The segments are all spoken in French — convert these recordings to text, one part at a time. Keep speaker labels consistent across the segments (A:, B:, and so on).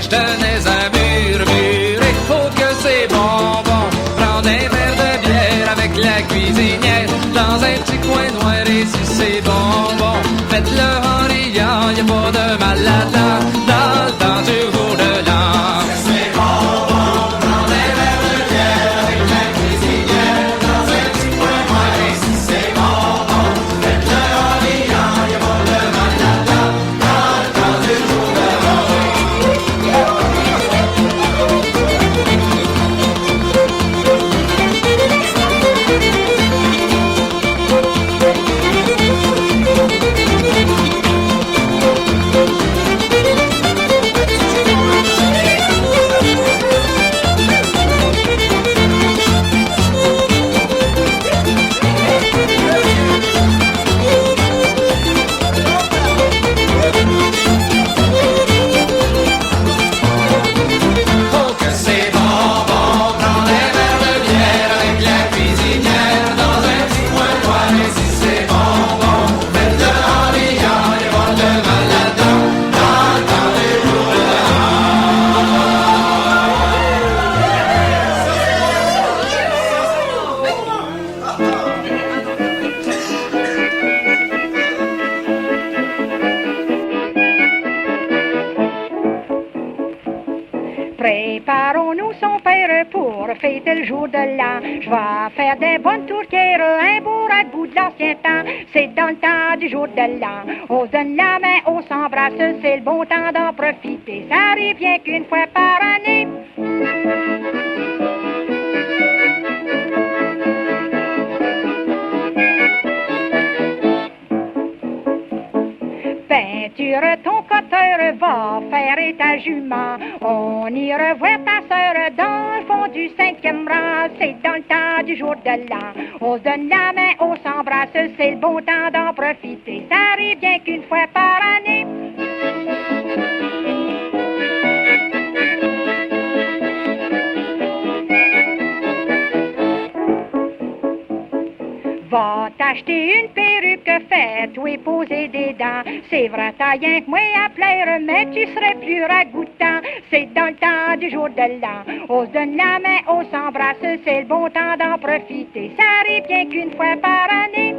A: je tenais un murmure. Et faut que c'est bon, bon. Prendre un verre de bière avec la cuisinière dans un petit coin noir et si c'est bon, bon. Faites-le en riant, y'a pas de mal là-dedans, dans le temps du jour de l'an. C'est bon, bon. Prendre un verre de bière avec la cuisinière dans un petit coin noir et si c'est bon, bon. Faites-le en riant, y'a pas de mal là-dedans, dans le temps du jour de l'an.
B: Préparons-nous son père pour fêter le jour de l'an. Je vais faire des bonnes tourtières, un beau ragoût de l'ancien temps. C'est dans le temps du jour de l'an. On se donne la main, on s'embrasse, c'est le bon temps d'en profiter. Ça arrive bien qu'une fois par année. Peinture ton coteur, va faire ta jument. On ira voir ta sœur dans le fond du 5e rang. C'est dans le temps du jour de l'an. On se donne la main, on s'embrasse, c'est le bon temps d'en profiter. Ça arrive bien qu'une fois par année. Va t'acheter une perruque, fais-toi poser des dents. C'est vrai, t'as rien que moi à plaire, mais tu serais plus ragoûtant. C'est dans le temps du jour de l'an. On se donne la main, on s'embrasse, c'est le bon temps d'en profiter. Ça arrive bien qu'une fois par année.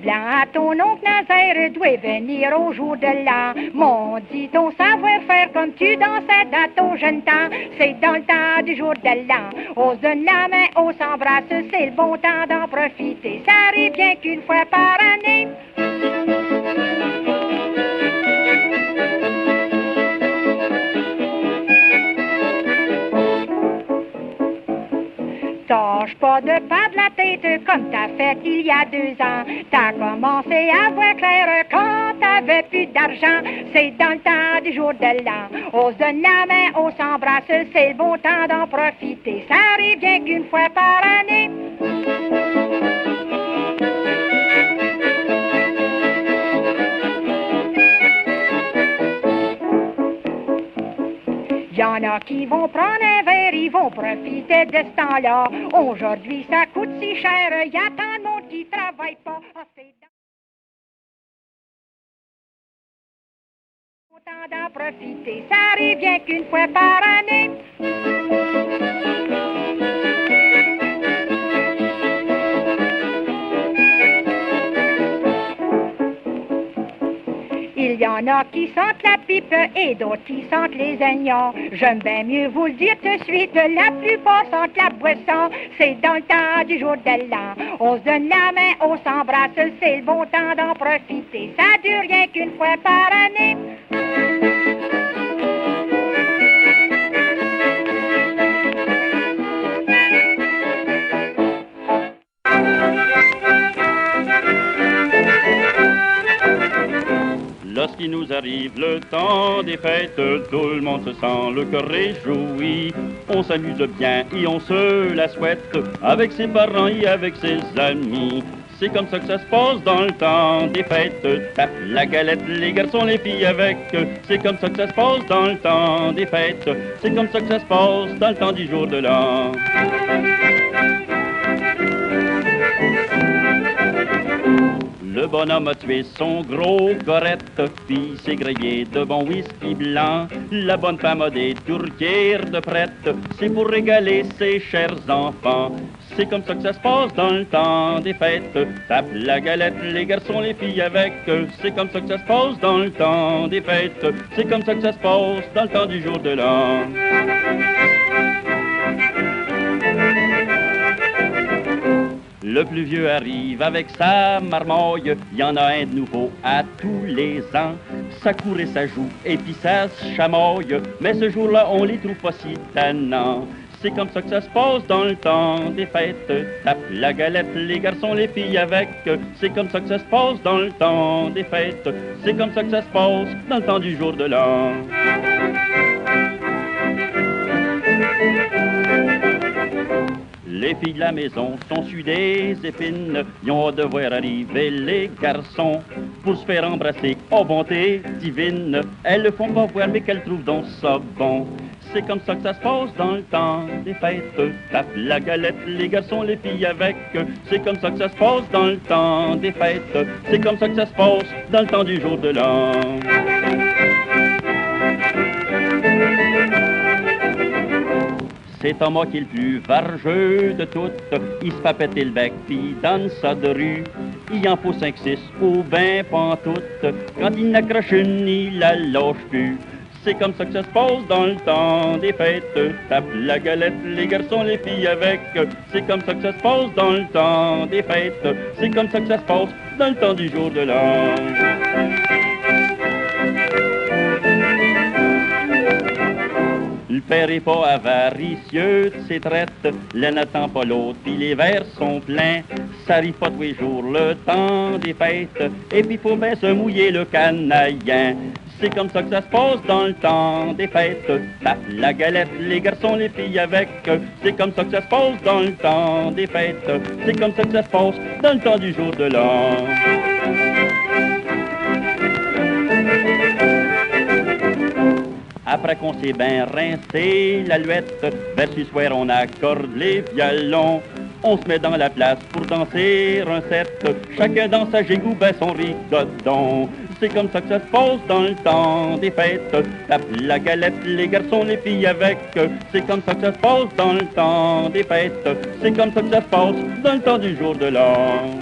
B: Blanc à ton oncle Nazaire doit venir au jour de l'an. Mon dit ton savoir-faire comme tu dansais dans ton jeune temps. C'est dans le temps du jour de l'an. On se donne la main, on s'embrasse, c'est le bon temps d'en profiter. Ça arrive bien qu'une fois par année. Tâche pas de perdre la tête comme t'as fait il y a 2 ans. T'as commencé à voir clair quand t'avais plus d'argent. C'est dans le temps du jour de l'an. On se donne la main, on s'embrasse, c'est le bon temps d'en profiter. Ça arrive bien qu'une fois par année. Y'en a qui vont prendre un verre, ils vont profiter de ce temps-là. Aujourd'hui, ça coûte si cher, y a tant de monde qui travaille pas. Ah, c'est temps d'en profiter, ça arrive bien qu'une fois par année. Il y en a qui sentent la pipe et d'autres qui sentent les oignons. J'aime bien mieux vous le dire tout de suite, la plupart sentent la boisson. C'est dans le temps du jour de l'an. On se donne la main, on s'embrasse, c'est le bon temps d'en profiter. Ça dure rien qu'une fois par année.
C: Lorsqu'il nous arrive le temps des fêtes, tout le monde se sent le cœur réjoui. On s'amuse bien et on se la souhaite avec ses parents et avec ses amis. C'est comme ça que ça se passe dans le temps des fêtes. Tape la galette, les garçons, les filles avec. C'est comme ça que ça se passe dans le temps des fêtes. C'est comme ça que ça se passe dans le temps du jour de l'an. bonhomme a tué son gros Corette, puis s'est grillé de bon whisky blanc. La bonne femme a des tourtières de prête, c'est pour régaler ses chers enfants. C'est comme ça que ça se passe dans le temps des fêtes. Tape la galette, les garçons, les filles avec. C'est comme ça que ça se passe dans le temps des fêtes. C'est comme ça que ça se passe dans le temps du jour de l'an. Le plus vieux arrive avec sa marmoille, il y en a un de nouveau à tous les ans. Ça court et ça joue et puis ça se chamoille, mais ce jour-là on les trouve pas si tannants. C'est comme ça que ça se passe dans le temps des fêtes. Tape la galette, les garçons, les filles avec. C'est comme ça que ça se passe dans le temps des fêtes. C'est comme ça que ça se passe dans le temps du jour de l'an. Les filles de la maison sont sur des épines, ils ont hâte de voir arriver les garçons pour se faire embrasser, oh bonté divine. Elles le font pas voir mais qu'elles trouvent donc ça bon. C'est comme ça que ça se passe dans le temps des fêtes. Tape la galette, les garçons, les filles avec. C'est comme ça que ça se passe dans le temps des fêtes. C'est comme ça que ça se passe dans le temps du jour de l'an. C'est Thomas qui est le plus vargeux de toutes. Il se fait péter le bec pis donne ça de rue. Il en faut 5-6 ou ben pantoute. Quand il n'accroche une, il la lâche plus. C'est comme ça que ça se passe dans le temps des fêtes. Tape la galette, les garçons, les filles avec. C'est comme ça que ça se passe dans le temps des fêtes. C'est comme ça que ça se passe dans le temps du jour de l'an. Le père est pas avaricieux de ses traites, l'un n'attend pas l'autre, puis les verres sont pleins. Ça arrive pas tous les jours le temps des fêtes, et puis faut bien se mouiller le canaillin. C'est comme ça que ça se passe dans le temps des fêtes. Tape la galette, les garçons, les filles avec. C'est comme ça que ça se passe dans le temps des fêtes. C'est comme ça que ça se passe dans le temps du jour de l'an. Après qu'on s'est bien rincé l'alouette, vers ce soir on accorde les violons. On se met dans la place pour danser un set. Chacun dans sa gigoue, ben son rigodon. C'est comme ça que ça se passe dans le temps des fêtes. Tape la galette, les garçons, les filles avec. C'est comme ça que ça se passe dans le temps des fêtes. C'est comme ça que ça se passe dans le temps du jour de l'an.